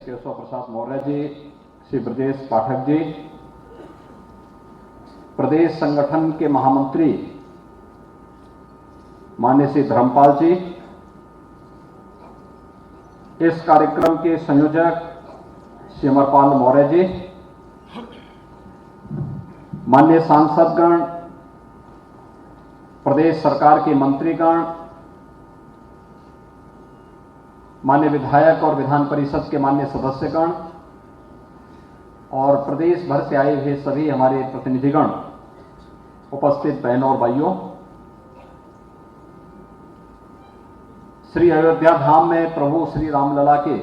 केशव प्रसाद मौर्य जी, श्री ब्रजेश पाठक जी, प्रदेश संगठन के महामंत्री माननीय श्री धर्मपाल जी, इस कार्यक्रम के संयोजक श्री अमरपाल मौर्य जी, माननीय सांसदगण, प्रदेश सरकार के मंत्रीगण, माननीय विधायक और विधान परिषद के माननीय सदस्यगण और प्रदेश भर से आए हुए सभी हमारे प्रतिनिधिगण, उपस्थित बहनों और भाइयों, श्री अयोध्या धाम में प्रभु श्री रामलला के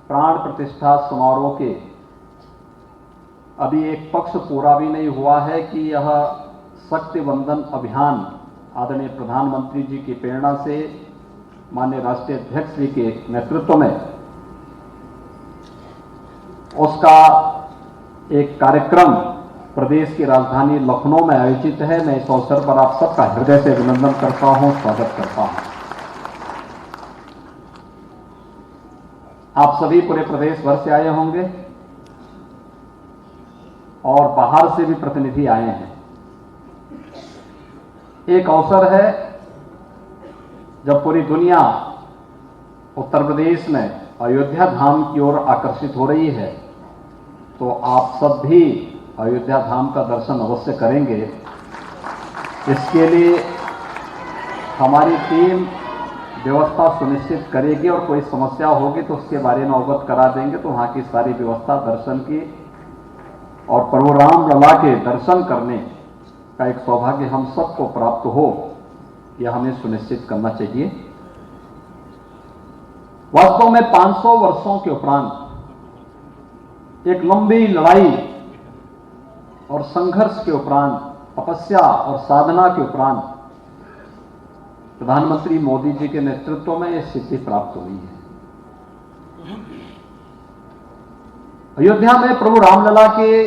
प्राण प्रतिष्ठा समारोह के अभी एक पक्ष पूरा भी नहीं हुआ है कि यह शक्ति वंदन अभियान आदरणीय प्रधानमंत्री जी की प्रेरणा से माननीय राष्ट्रीय अध्यक्ष जी के नेतृत्व में उसका एक कार्यक्रम प्रदेश की राजधानी लखनऊ में आयोजित है। मैं इस अवसर पर आप सबका हृदय से अभिनंदन करता हूं, स्वागत करता हूं। आप सभी पूरे प्रदेश भर से आए होंगे और बाहर से भी प्रतिनिधि आए हैं। एक अवसर है जब पूरी दुनिया उत्तर प्रदेश में अयोध्या धाम की ओर आकर्षित हो रही है, तो आप सब भी अयोध्या धाम का दर्शन अवश्य करेंगे। इसके लिए हमारी टीम व्यवस्था सुनिश्चित करेगी और कोई समस्या होगी तो उसके बारे में अवगत करा देंगे, तो वहां की सारी व्यवस्था दर्शन की और प्रभु राम लला के दर्शन करने का एक सौभाग्य हम सबको प्राप्त हो, यह हमें सुनिश्चित करना चाहिए। वास्तव में 500 वर्षों के उपरांत एक लंबी लड़ाई और संघर्ष के उपरांत, तपस्या और साधना के उपरांत प्रधानमंत्री मोदी जी के नेतृत्व में यह सिद्धि प्राप्त हुई है। अयोध्या में प्रभु रामलला के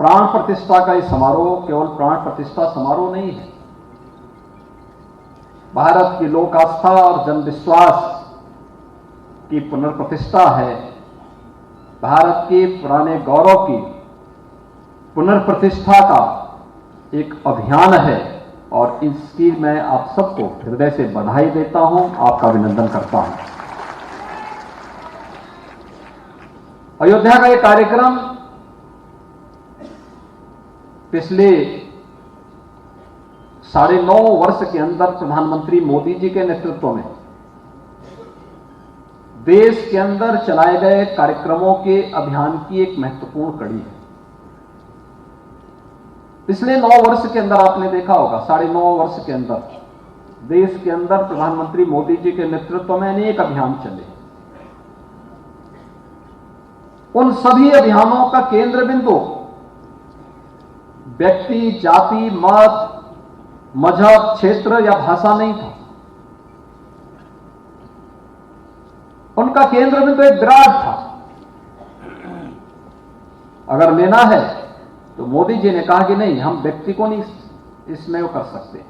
प्राण प्रतिष्ठा का यह समारोह केवल प्राण प्रतिष्ठा समारोह नहीं है, भारत की लोक आस्था और जन विश्वास की पुनर्प्रतिष्ठा है, भारत के पुराने गौरव की पुनर्प्रतिष्ठा का एक अभियान है और इसकी मैं आप सबको हृदय से बधाई देता हूं, आपका अभिनंदन करता हूं। अयोध्या का यह कार्यक्रम पिछले 9.5 वर्ष के अंदर प्रधानमंत्री मोदी जी के नेतृत्व में देश के अंदर चलाए गए कार्यक्रमों के अभियान की एक महत्वपूर्ण कड़ी है। पिछले 9 वर्ष के अंदर आपने देखा होगा, 9.5 वर्ष के अंदर देश के अंदर प्रधानमंत्री मोदी जी के नेतृत्व में अनेक अभियान चले। उन सभी अभियानों का केंद्र बिंदु व्यक्ति, जाति, मत, मजहब, क्षेत्र या भाषा नहीं था। उनका केंद्र बिंदु एक विराट था। अगर लेना है तो मोदी जी ने कहा कि नहीं, हम व्यक्ति को नहीं इसमें वो कर सकते,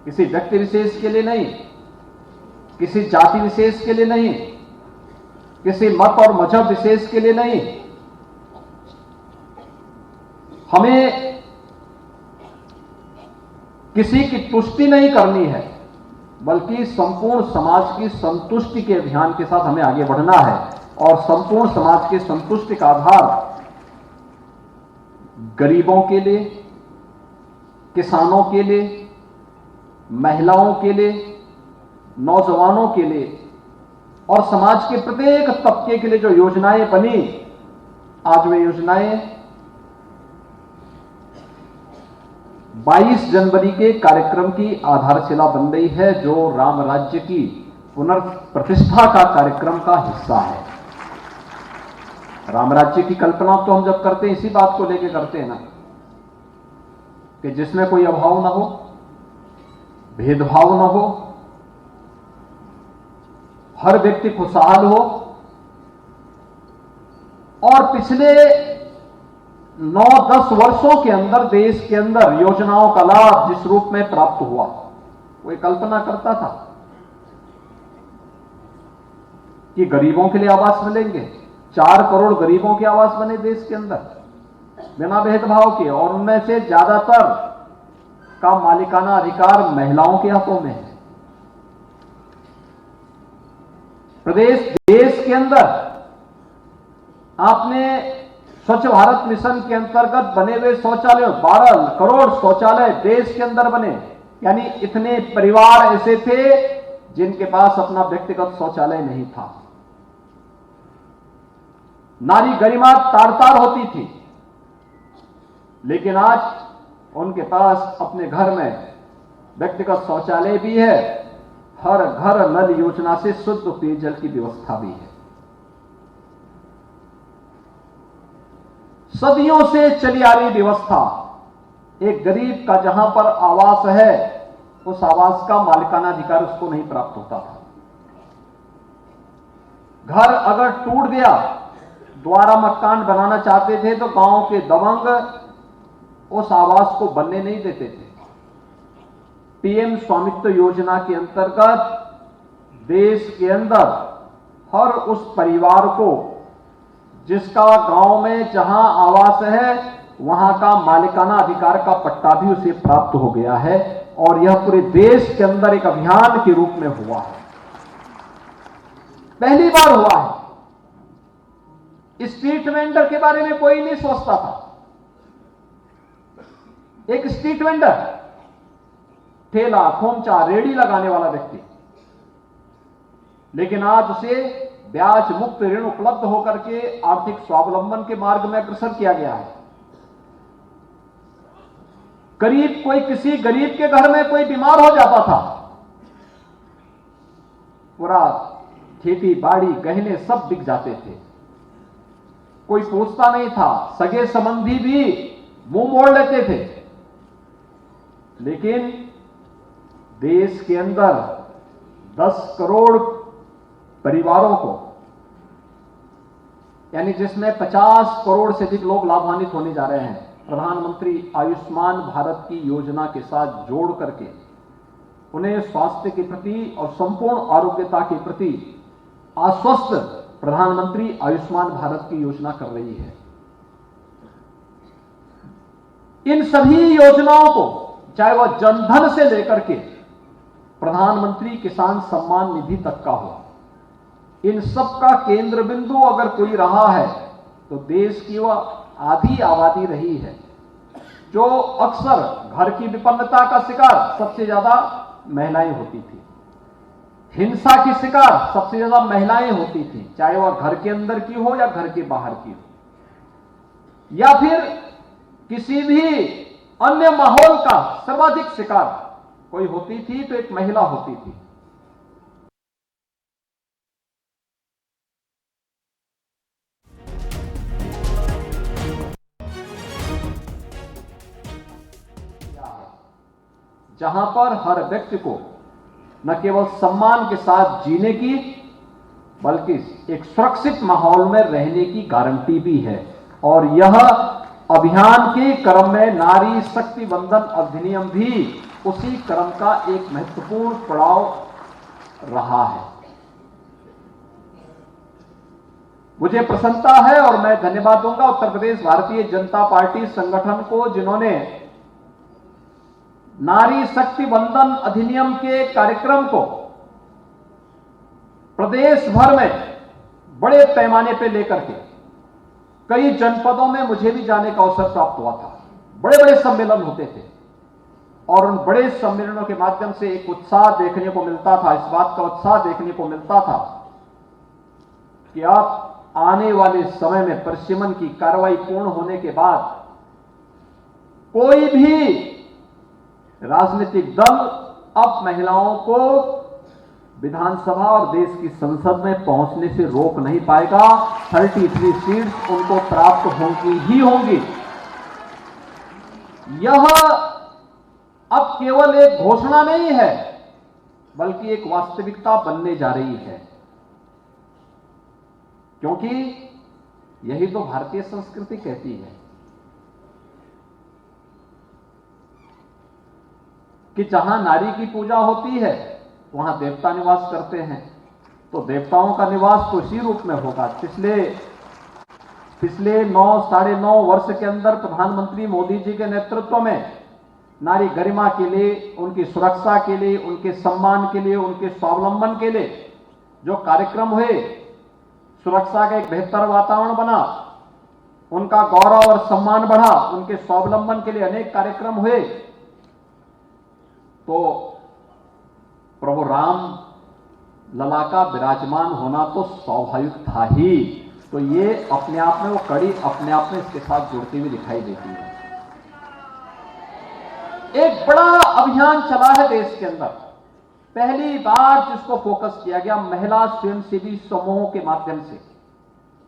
किसी व्यक्ति विशेष के लिए नहीं, किसी जाति विशेष के लिए नहीं, किसी मत और मजहब विशेष के लिए नहीं, हमें किसी की तुष्टि नहीं करनी है, बल्कि संपूर्ण समाज की संतुष्टि के अभियान के साथ हमें आगे बढ़ना है। और संपूर्ण समाज की संतुष्टि का आधार गरीबों के लिए, किसानों के लिए, महिलाओं के लिए, नौजवानों के लिए और समाज के प्रत्येक तबके के लिए जो योजनाएं बनी, आज वे योजनाएं 22 जनवरी के कार्यक्रम की आधारशिला बन रही है, जो राम राज्य की पुनर्प्रतिष्ठा का कार्यक्रम का हिस्सा है। राम राज्य की कल्पना तो हम जब करते हैं इसी बात को लेकर करते हैं ना, कि जिसमें कोई अभाव ना हो, भेदभाव ना हो, हर व्यक्ति खुशहाल हो। और पिछले 9-10 वर्षों के अंदर देश के अंदर योजनाओं का लाभ जिस रूप में प्राप्त हुआ, वो कल्पना करता था कि गरीबों के लिए आवास मिलेंगे, 4 करोड़ गरीबों के आवास बने देश के अंदर बिना भेदभाव के, और उनमें से ज्यादातर का मालिकाना अधिकार महिलाओं के हाथों में है। देश के अंदर आपने स्वच्छ भारत मिशन के अंतर्गत बने हुए शौचालय, 12 करोड़ शौचालय देश के अंदर बने, यानी इतने परिवार ऐसे थे जिनके पास अपना व्यक्तिगत शौचालय नहीं था। नारी गरिमा तार-तार होती थी, लेकिन आज उनके पास अपने घर में व्यक्तिगत शौचालय भी है, हर घर नल योजना से शुद्ध पेयजल की व्यवस्था भी है। सदियों से चली आ रही व्यवस्था, एक गरीब का जहां पर आवास है उस आवास का मालिकाना अधिकार उसको नहीं प्राप्त होता था। घर अगर टूट गया, दोबारा मकान बनाना चाहते थे तो गांव के दबंग उस आवास को बनने नहीं देते थे। पीएम स्वामित्व योजना के अंतर्गत देश के अंदर हर उस परिवार को जिसका गांव में जहां आवास है वहां का मालिकाना अधिकार का पट्टा भी उसे प्राप्त हो गया है, और यह पूरे देश के अंदर एक अभियान के रूप में हुआ है। पहली बार हुआ है। स्ट्रीट वेंडर के बारे में कोई नहीं सोचता था। एक स्ट्रीट वेंडर, ठेला, खोमचा, रेडी लगाने वाला व्यक्ति, लेकिन आज उसे ब्याज मुक्त ऋण उपलब्ध होकर के आर्थिक स्वावलंबन के मार्ग में अग्रसर किया गया है। किसी गरीब के घर में कोई बीमार हो जाता था, पूरा खेती बाड़ी गहने सब बिक जाते थे, कोई पूछता नहीं था, सगे संबंधी भी मुंह मोड़ लेते थे। लेकिन देश के अंदर 10 करोड़ परिवारों को, यानी जिसमें 50 करोड़ से अधिक लोग लाभान्वित होने जा रहे हैं, प्रधानमंत्री आयुष्मान भारत की योजना के साथ जोड़ करके उन्हें स्वास्थ्य के प्रति और संपूर्ण आरोग्यता के प्रति आश्वस्त प्रधानमंत्री आयुष्मान भारत की योजना कर रही है। इन सभी योजनाओं को, चाहे वह जनधन से लेकर के प्रधानमंत्री किसान सम्मान निधि तक का हो, इन सब का केंद्र बिंदु अगर कोई रहा है तो देश की वह आधी आबादी रही है, जो अक्सर घर की विपन्नता का शिकार सबसे ज्यादा महिलाएं होती थी। हिंसा की शिकार सबसे ज्यादा महिलाएं होती थी, चाहे वह घर के अंदर की हो या घर के बाहर की हो, या फिर किसी भी अन्य माहौल का सर्वाधिक शिकार कोई होती थी तो एक महिला होती थी। जहां पर हर व्यक्ति को न केवल सम्मान के साथ जीने की बल्कि एक सुरक्षित माहौल में रहने की गारंटी भी है। और यह अभियान के क्रम में नारी शक्ति बंधन अधिनियम भी उसी क्रम का एक महत्वपूर्ण पड़ाव रहा है। मुझे प्रसन्नता है और मैं धन्यवाद दूंगा उत्तर प्रदेश भारतीय जनता पार्टी संगठन को, जिन्होंने नारी शक्ति बंधन अधिनियम के कार्यक्रम को प्रदेश भर में बड़े पैमाने पर लेकर के, कई जनपदों में मुझे भी जाने का अवसर प्राप्त हुआ था। बड़े बड़े सम्मेलन होते थे और उन बड़े सम्मेलनों के माध्यम से एक उत्साह देखने को मिलता था, इस बात का उत्साह देखने को मिलता था कि आप आने वाले समय में परिसीमन की कार्रवाई पूर्ण होने के बाद कोई भी राजनीतिक दल अब महिलाओं को विधानसभा और देश की संसद में पहुंचने से रोक नहीं पाएगा। 33 सीट्स उनको प्राप्त होंगी ही होंगी। यह अब केवल एक घोषणा नहीं है बल्कि एक वास्तविकता बनने जा रही है, क्योंकि यही तो भारतीय संस्कृति कहती है कि जहां नारी की पूजा होती है वहां देवता निवास करते हैं, तो देवताओं का निवास तो इसी रूप में होगा। पिछले पिछले 9-9.5 वर्ष के अंदर प्रधानमंत्री मोदी जी के नेतृत्व में नारी गरिमा के लिए, उनकी सुरक्षा के लिए, उनके सम्मान के लिए, उनके स्वावलंबन के लिए जो कार्यक्रम हुए, सुरक्षा का एक बेहतर वातावरण बना, उनका गौरव और सम्मान बढ़ा, उनके स्वावलंबन के लिए अनेक कार्यक्रम हुए। तो प्रभु राम लला का विराजमान होना तो स्वाभाविक था ही। तो ये अपने आप में, वो कड़ी अपने आप में इसके साथ जुड़ती हुई दिखाई देती है। एक बड़ा अभियान चला है देश के अंदर, पहली बार जिसको फोकस किया गया महिला स्वयंसेवी समूहों के माध्यम से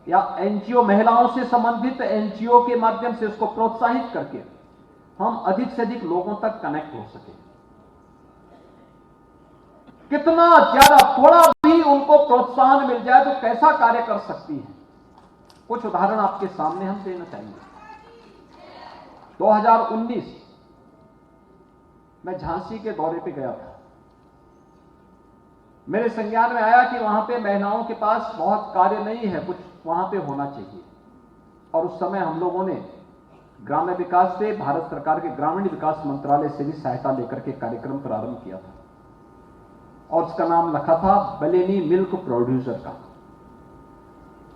या एनजीओ, महिलाओं से संबंधित एनजीओ के माध्यम से उसको प्रोत्साहित करके हम अधिक से अधिक लोगों तक कनेक्ट हो सके। कितना ज्यादा, थोड़ा भी उनको प्रोत्साहन मिल जाए तो कैसा कार्य कर सकती है। कुछ उदाहरण आपके सामने हम देना चाहेंगे। 2019 मैं झांसी के दौरे पे गया था। मेरे संज्ञान में आया कि वहां पे महिलाओं के पास बहुत कार्य नहीं है, कुछ वहां पे होना चाहिए। और उस समय हम लोगों ने ग्राम्य विकास से, भारत सरकार के ग्रामीण विकास मंत्रालय से भी सहायता लेकर के कार्यक्रम प्रारंभ किया था और उसका नाम रखा था बलेनी मिल्क प्रोड्यूसर का।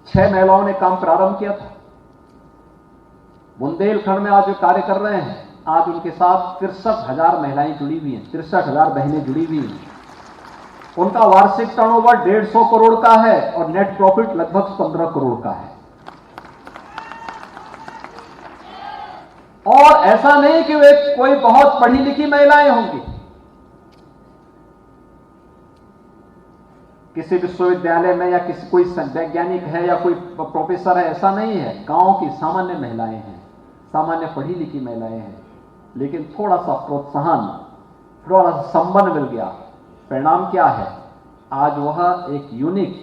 6 महिलाओं ने काम प्रारंभ किया था। बुंदेलखंड में आज जो कार्य कर रहे हैं, आज उनके साथ 63,000 महिलाएं जुड़ी हुई हैं, 63,000 बहनें जुड़ी हुई हैं। उनका वार्षिक टर्नओवर 150 करोड़ का है और नेट प्रॉफिट लगभग 15 करोड़ का है। और ऐसा नहीं कि वे कोई बहुत पढ़ी लिखी महिलाएं होंगी, किसी विश्वविद्यालय में या किसी कोई वैज्ञानिक है या कोई प्रोफेसर है, ऐसा नहीं है। गांव की सामान्य महिलाएं हैं, सामान्य पढ़ी लिखी महिलाएं हैं, लेकिन थोड़ा सा प्रोत्साहन, थोड़ा सा संबंध मिल गया। परिणाम क्या है? आज वह एक यूनिक,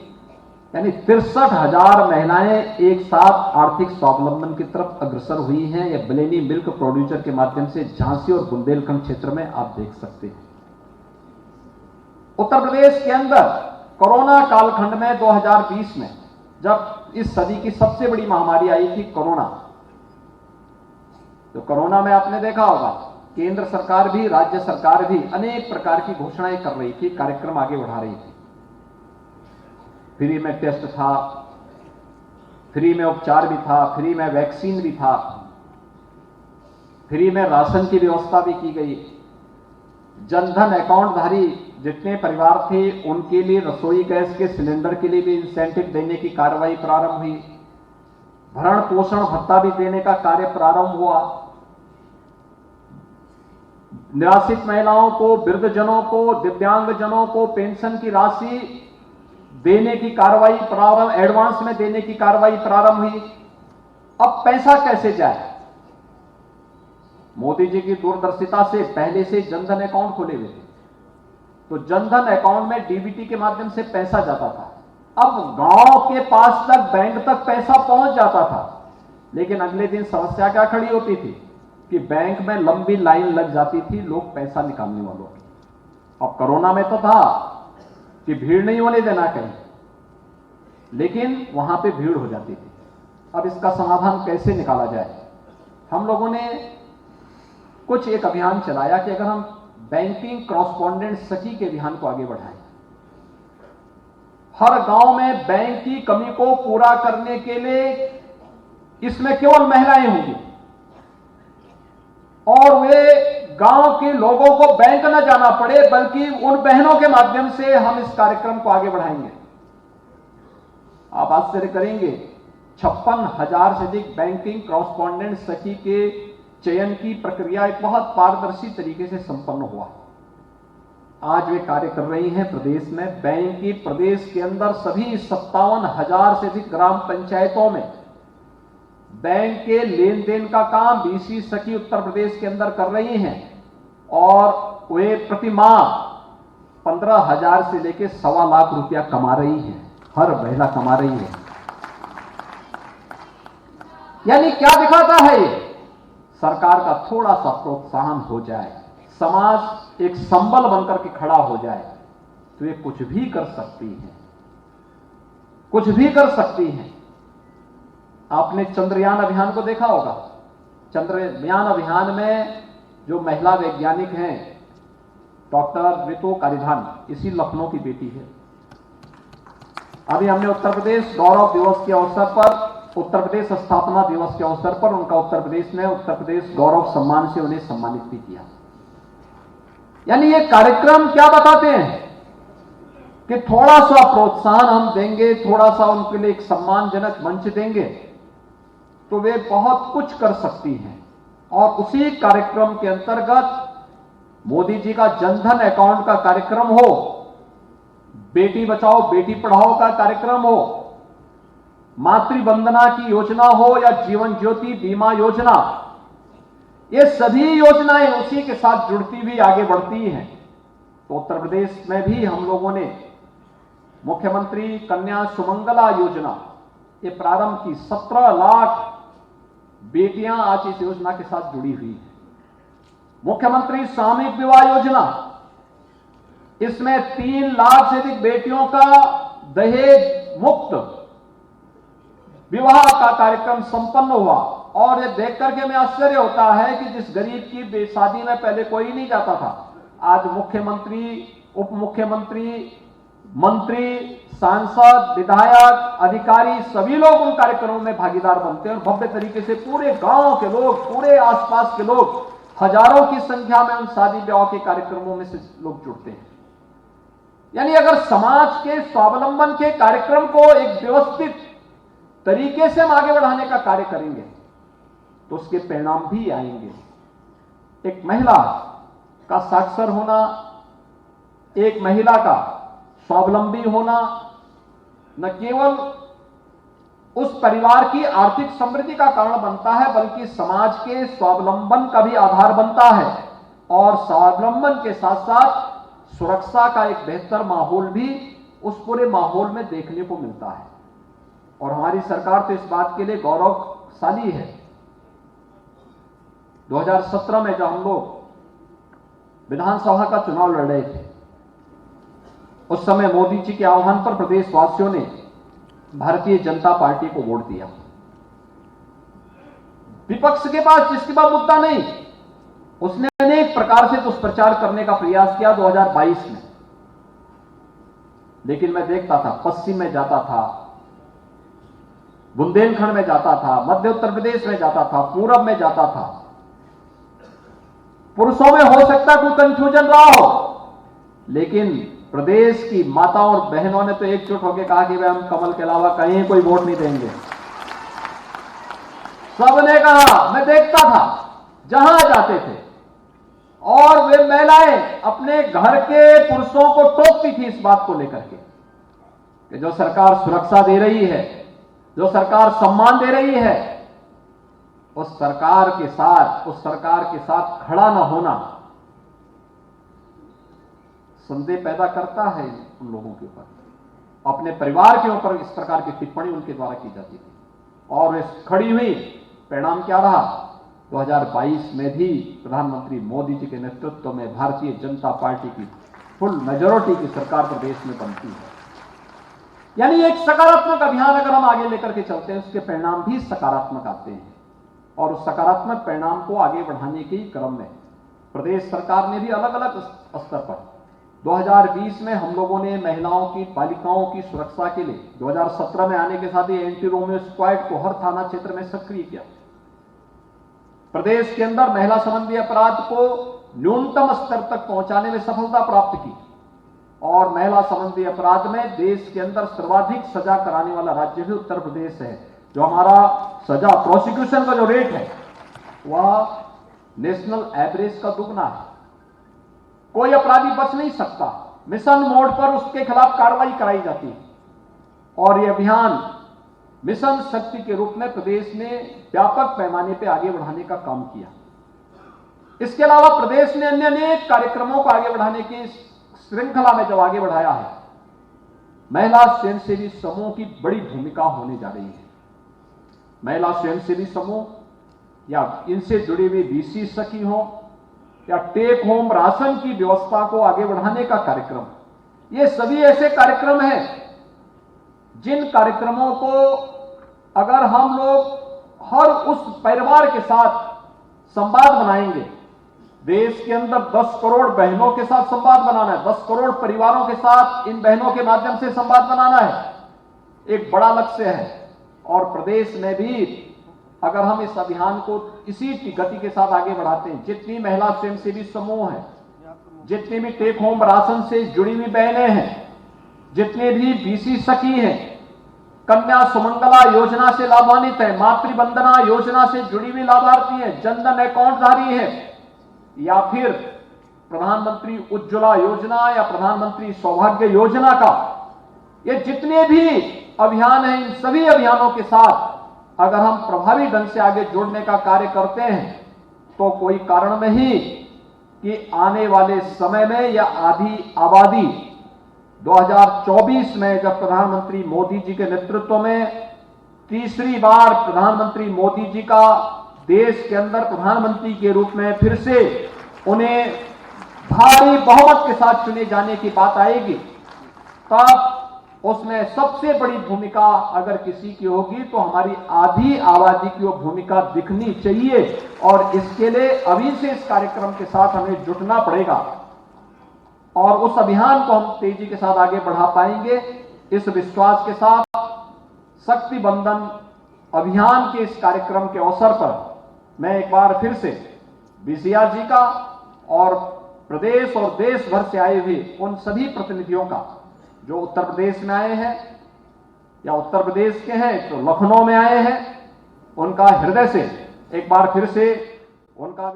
यानी 63,000 महिलाएं एक साथ आर्थिक स्वावलंबन की तरफ अग्रसर हुई हैं। यह बलेनी मिल्क प्रोड्यूसर के माध्यम से झांसी और बुंदेलखंड क्षेत्र में आप देख सकते हैं। उत्तर प्रदेश के अंदर कोरोना कालखंड में 2020 में, जब इस सदी की सबसे बड़ी महामारी आई थी कोरोना, तो कोरोना में आपने देखा होगा केंद्र सरकार भी, राज्य सरकार भी अनेक प्रकार की घोषणाएं कर रही थी, कार्यक्रम आगे बढ़ा रही थी। फ्री में टेस्ट था, फ्री में उपचार भी था, फ्री में वैक्सीन भी था, फ्री में राशन की व्यवस्था भी की गई। जनधन अकाउंटधारी जितने परिवार थे उनके लिए रसोई गैस के सिलेंडर के लिए भी इंसेंटिव देने की कार्रवाई प्रारंभ हुई। भरण पोषण भत्ता भी देने का कार्य प्रारंभ हुआ। निराश्रित महिलाओं को, वृद्धजनों को, दिव्यांगजनों को पेंशन की राशि देने की कार्रवाई प्रारंभ, एडवांस में देने की कार्रवाई प्रारंभ हुई। अब पैसा कैसे जाए? मोदी जी की दूरदर्शिता से पहले से जनधन अकाउंट खोले हुए थे, तो जनधन अकाउंट में डीबीटी के माध्यम से पैसा जाता था। अब गांव के पास तक, बैंक तक पैसा पहुंच जाता था, लेकिन अगले दिन समस्या क्या खड़ी होती थी कि बैंक में लंबी लाइन लग जाती थी लोग पैसा निकालने वालों की। अब कोरोना में तो था कि भीड़ नहीं होने देना कहीं, लेकिन वहां पे भीड़ हो जाती थी। अब इसका समाधान कैसे निकाला जाए? हम लोगों ने कुछ एक अभियान चलाया कि अगर हम बैंकिंग कॉरस्पॉन्डेंट सखी के अभियान को आगे बढ़ाएं, हर गांव में बैंक की कमी को पूरा करने के लिए इसमें केवल महिलाएं होंगी और वे गांव के लोगों को बैंक न जाना पड़े, बल्कि उन बहनों के माध्यम से हम इस कार्यक्रम को आगे बढ़ाएंगे। आप आश्चर्य करेंगे, 56,000 से अधिक बैंकिंग कॉरस्पॉन्डेंट सखी के चयन की प्रक्रिया एक बहुत पारदर्शी तरीके से संपन्न हुआ। आज वे कार्य कर रही हैं प्रदेश में। बैंक की प्रदेश के अंदर सभी 57,000 से अधिक ग्राम पंचायतों में बैंक के लेन देन का काम बीसी सखी उत्तर प्रदेश के अंदर कर रही हैं और वे प्रति माह 15,000 से लेकर 1.25 लाख रुपया कमा रही हैं। हर महिला कमा रही है। यानी क्या दिखाता है ये? सरकार का थोड़ा सा प्रोत्साहन हो जाए, समाज एक संबल बनकर के खड़ा हो जाए, तो ये कुछ भी कर सकती हैं, कुछ भी कर सकती हैं। आपने चंद्रयान अभियान को देखा होगा। चंद्रयान अभियान में जो महिला वैज्ञानिक हैं डॉक्टर रितु कारिधान, इसी लखनऊ की बेटी है। अभी हमने उत्तर प्रदेश गौरव दिवस के अवसर पर, उत्तर प्रदेश स्थापना दिवस के अवसर पर उनका उत्तर प्रदेश ने उत्तर प्रदेश गौरव सम्मान से उन्हें सम्मानित भी किया। यानी ये कार्यक्रम क्या बताते हैं कि थोड़ा सा प्रोत्साहन हम देंगे, थोड़ा सा उनके लिए एक सम्मानजनक मंच देंगे तो वे बहुत कुछ कर सकती हैं। और उसी कार्यक्रम के अंतर्गत मोदी जी का जनधन अकाउंट का कार्यक्रम हो, बेटी बचाओ बेटी पढ़ाओ का कार्यक्रम हो, मातृ वंदना की योजना हो या जीवन ज्योति बीमा योजना, ये सभी योजनाएं उसी के साथ जुड़ती हुई आगे बढ़ती हैं। तो उत्तर प्रदेश में भी हम लोगों ने मुख्यमंत्री कन्या सुमंगला योजना ये प्रारंभ की। 17 लाख बेटियां आज इस योजना के साथ जुड़ी हुई हैं। मुख्यमंत्री सामूहिक विवाह योजना, इसमें 3 लाख से अधिक बेटियों का दहेज मुक्त विवाह का कार्यक्रम संपन्न हुआ। और ये देख करके मैं आश्चर्य होता है कि जिस गरीब की शादी में पहले कोई नहीं जाता था, आज मुख्यमंत्री, उप मुख्यमंत्री, मंत्री, सांसद, विधायक, अधिकारी सभी लोग उन कार्यक्रमों में भागीदार बनते हैं और भव्य तरीके से पूरे गांव के लोग, पूरे आसपास के लोग, हजारों की संख्या में उन शादी विवाह के कार्यक्रमों में से लोग जुड़ते हैं। यानी अगर समाज के स्वावलंबन के कार्यक्रम को एक व्यवस्थित तरीके से हम आगे बढ़ाने का कार्य करेंगे तो उसके परिणाम भी आएंगे। एक महिला का साक्षर होना, एक महिला का स्वावलंबी होना न केवल उस परिवार की आर्थिक समृद्धि का कारण बनता है बल्कि समाज के स्वावलंबन का भी आधार बनता है। और स्वावलंबन के साथ साथ सुरक्षा का एक बेहतर माहौल भी उस पूरे माहौल में देखने को मिलता है। और हमारी सरकार तो इस बात के लिए गौरवशाली है। 2017 में जब हम लोग विधानसभा का चुनाव लड़ रहे थे, उस समय मोदी जी के आह्वान पर प्रदेशवासियों ने भारतीय जनता पार्टी को वोट दिया। विपक्ष के पास जिसके पास मुद्दा नहीं, उसने अनेक प्रकार से दुष्प्रचार करने का प्रयास किया 2022 में। लेकिन मैं देखता था, पश्चिम में जाता था, बुंदेलखंड में जाता था, मध्य उत्तर प्रदेश में जाता था, पूरब में जाता था। पुरुषों में हो सकता कोई कंफ्यूजन रहा हो, लेकिन प्रदेश की माताओं और बहनों ने तो एकजुट होकर कहा कि वे हम कमल के अलावा कहीं कोई वोट नहीं देंगे। सबने कहा, मैं देखता था जहां जाते थे और वे महिलाएं अपने घर के पुरुषों को टोकती थी इस बात को लेकर के कि जो सरकार सुरक्षा दे रही है, जो सरकार सम्मान दे रही है, उस सरकार के साथ खड़ा न होना संदेह पैदा करता है उन लोगों के ऊपर। अपने परिवार के ऊपर इस प्रकार की टिप्पणी उनके द्वारा की जाती थी और वे खड़ी हुई। परिणाम क्या रहा? 2022 में भी प्रधानमंत्री मोदी जी के नेतृत्व में भारतीय जनता पार्टी की फुल मेजॉरिटी की सरकार प्रदेश में बनती है। यानी एक सकारात्मक अभियान अगर हम आगे लेकर के चलते हैं, उसके परिणाम भी सकारात्मक आते हैं। और उस सकारात्मक परिणाम को आगे बढ़ाने के क्रम में प्रदेश सरकार ने भी अलग अलग स्तर पर 2020 में हम लोगों ने महिलाओं की, बालिकाओं की सुरक्षा के लिए 2017 में आने के साथ ही एंटी रोमियो स्क्वाड को हर थाना क्षेत्र में सक्रिय किया। प्रदेश के अंदर महिला संबंधी अपराध को न्यूनतम स्तर तक पहुंचाने में सफलता प्राप्त की और महिला संबंधी अपराध में देश के अंदर सर्वाधिक सजा कराने वाला राज्य भी उत्तर प्रदेश है। जो हमारा सजा प्रोसिक्यूशन का जो रेट है वह नेशनल एवरेज का दुगना है। कोई अपराधी बच नहीं सकता, मिशन मोड पर उसके खिलाफ कार्रवाई कराई जाती है। और यह अभियान मिशन शक्ति के रूप में प्रदेश ने व्यापक पैमाने पर आगे बढ़ाने का काम किया। इसके अलावा प्रदेश ने अन्य अनेक कार्यक्रमों को आगे बढ़ाने की श्रृंखला में जब आगे बढ़ाया है, महिला स्वयंसेवी समूह की बड़ी भूमिका होने जा रही है। महिला स्वयंसेवी समूह या इनसे जुड़ी हुई बीसी सखी हो या टेक होम राशन की व्यवस्था को आगे बढ़ाने का कार्यक्रम, ये सभी ऐसे कार्यक्रम हैं जिन कार्यक्रमों को अगर हम लोग हर उस परिवार के साथ संवाद बनाएंगे, देश के अंदर 10 करोड़ बहनों के साथ संवाद बनाना है, 10 करोड़ परिवारों के साथ इन बहनों के माध्यम से संवाद बनाना है, एक बड़ा लक्ष्य है। और प्रदेश में भी अगर हम इस अभियान को इसी गति के साथ आगे बढ़ाते हैं, जितनी महिला स्वयंसेवी समूह हैं, जितनी भी टेक होम राशन से जुड़ी हुई बहनें हैं, जितने भी बीसी सखी हैं, कन्या सुमंगला योजना से लाभान्वित है, मातृवंदना योजना से जुड़ी हुई लाभार्थी है, जनधन अकाउंट धारी है, या फिर प्रधानमंत्री उज्ज्वला योजना या प्रधानमंत्री सौभाग्य योजना का, ये जितने भी अभियान हैं, इन सभी अभियानों के साथ अगर हम प्रभावी ढंग से आगे जोड़ने का कार्य करते हैं तो कोई कारण नहीं कि आने वाले समय में या आधी आबादी 2024 में जब प्रधानमंत्री मोदी जी के नेतृत्व में तीसरी बार प्रधानमंत्री मोदी जी का देश के अंदर प्रधानमंत्री के रूप में फिर से उन्हें भारी बहुमत के साथ चुने जाने की बात आएगी, तब उसमें सबसे बड़ी भूमिका अगर किसी की होगी तो हमारी आधी आबादी की वो भूमिका दिखनी चाहिए। और इसके लिए अभी से इस कार्यक्रम के साथ हमें जुटना पड़ेगा और उस अभियान को हम तेजी के साथ आगे बढ़ा पाएंगे। इस विश्वास के साथ शक्ति बंधन अभियान के इस कार्यक्रम के अवसर पर मैं एक बार फिर से बीसीआर जी का और प्रदेश और देश भर से आए हुए उन सभी प्रतिनिधियों का जो उत्तर प्रदेश में आए हैं या उत्तर प्रदेश के हैं तो लखनऊ में आए हैं, उनका हृदय से एक बार फिर से उनका